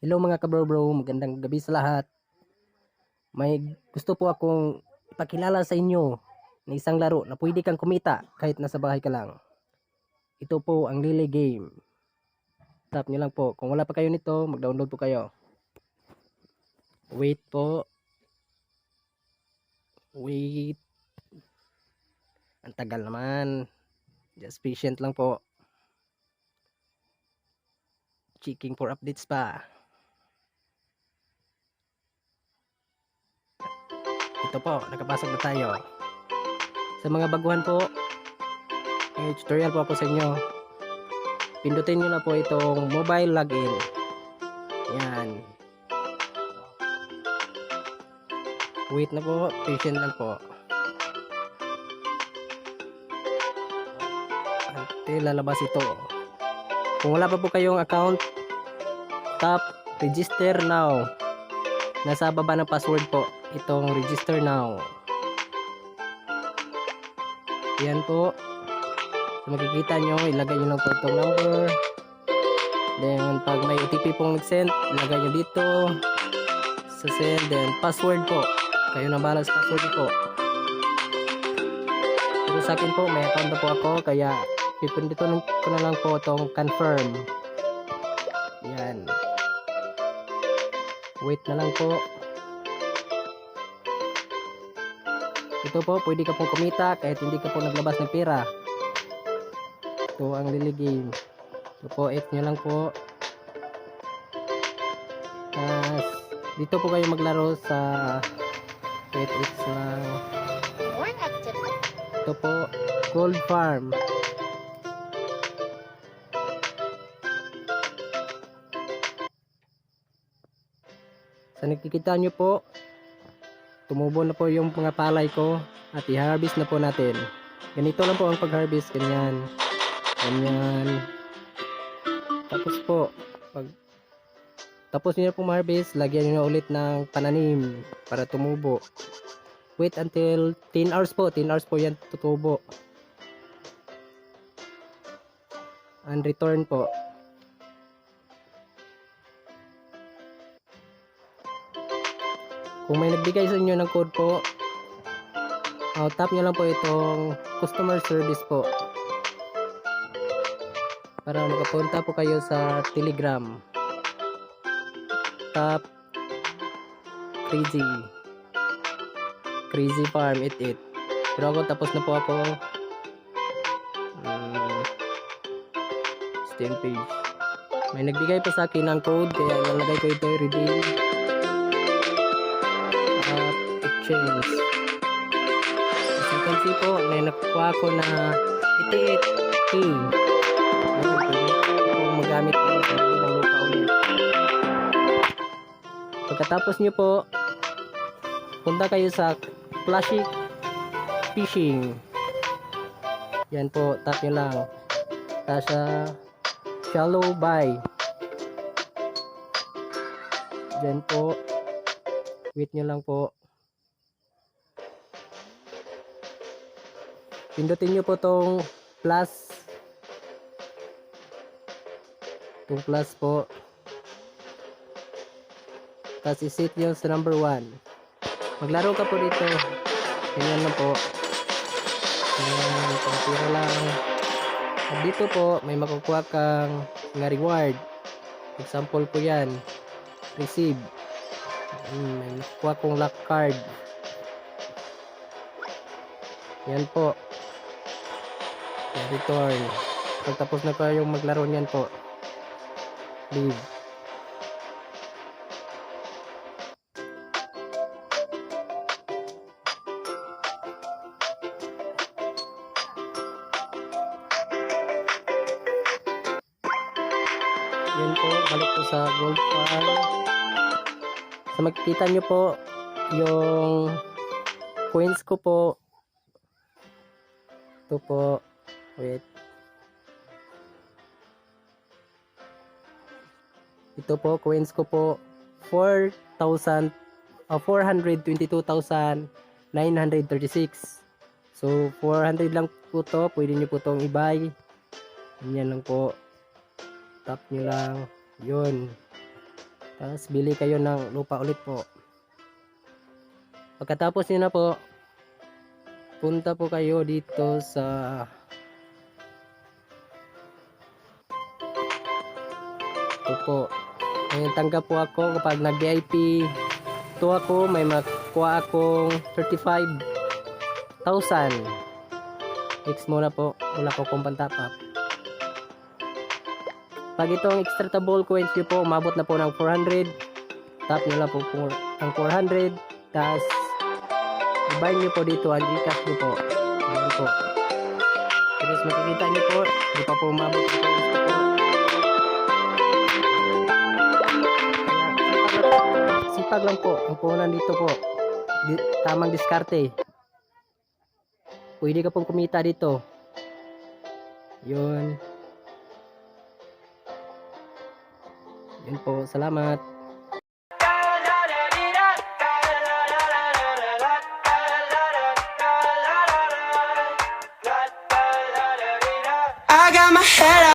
Hello mga kabro-bro, magandang gabi sa lahat. May gusto po akong ipakilala sa inyo na isang laro na pwede kang kumita kahit nasa bahay ka lang. Ito po ang Lily Game. Tap nyo lang po. Kung wala pa kayo nito, mag-download po kayo. Wait po. Wait. Ang tagal naman. Just patient lang po. Checking for updates pa. Ito po, nakapasok na tayo. Sa mga baguhan po, may tutorial po ako sa inyo. Pindutin nyo na po itong mobile login. Yan. Wait na po, patient lang po. Until lalabas ito. Kung wala pa po kayong account, tap register now. Nasa baba ng password po itong register now. Yan po. So, makikita nyo, ilagay nyo lang po itong number. Then pag may OTP pong nag-send, ilagay nyo dito sa send. Then password po, kayo na bahala sa password po. Pero sa akin po, may account na po ako, kaya pipindutin ko na lang po itong confirm. Yan. Wait na lang po. Ito po, pwede ka pong kumita kahit hindi ka po naglabas ng pera. Ito ang Lily Game. Ito po, 8 nyo lang po. Dito po kayo maglaro sa wait, it's lang. Ito po, Gold Farm. Sa nakikita nyo po, tumubo na po yung mga palay ko at i-harvest na po natin. Ganito lang po ang pag-harvest, ganyan. Ganyan. Tapos po, pag tapos niyo po ma-harvest, lagyan niyo na ulit ng pananim para tumubo. Wait until 10 hours po. 10 hours po yan tutubo. And return po. Kung may nagbigay sa inyo ng code po, tap nyo lang po itong customer service po. Para makapunta po kayo sa Telegram. Tap Crazy Farm 88. Pero ako tapos na po ako. Steam page. May nagbigay pa sa akin ng code, kaya ilalagay ko ito, redeem at exchange. As you can see po, may nakuha ko na 88K. Kung magamit ko ng lupa ulit. Pagkatapos nyo po, punta kayo sa Flashy Fishing. Yan po, tap nyo lang. Tapos shallow buy. Yan po. Wait nyo lang po. Pindutin nyo po tong plus. Itong plus po. Tapos iset nyo sa number 1. Maglaro ka po dito. Ganyan lang po. Ganyan, pang-tira lang. At dito po, may makukuha kang mga reward. Example po yan. Receive. May makukuha kong luck card. Yan po. Return. Pagtapos na kayong maglaro niyan po, leave. Yan po, balik po sa gold farm. Sa makikita nyo po yung coins ko po. Ito po, wait. Ito po, coins ko po 422,936. So 400 lang po to, pwede nyo po itong i-buy. Yan lang po. Tap nyo lang. Yun. Tapos bili kayo ng lupa ulit po. Pagkatapos nyo na po, punta po kayo dito sa ito po. Ngayon tanggap po ako kapag nag-VIP. Ito ako, may makuha akong 35,000. Fix muna po. Wala po kong pantap up. Pag itong extractable coins nyo po, umabot na po ng 400. Tap nyo lang po ang 400. Tapos, i-buy nyo po dito ang Gcash nyo po. Ayan po. Tapos makikita nyo po, hindi pa po umabot ito. Sipag lang po. Ang puhunan dito po. Tamang diskarte. Pwede ka pong kumita dito. Yun. Yun po. Salamat. I got my head up.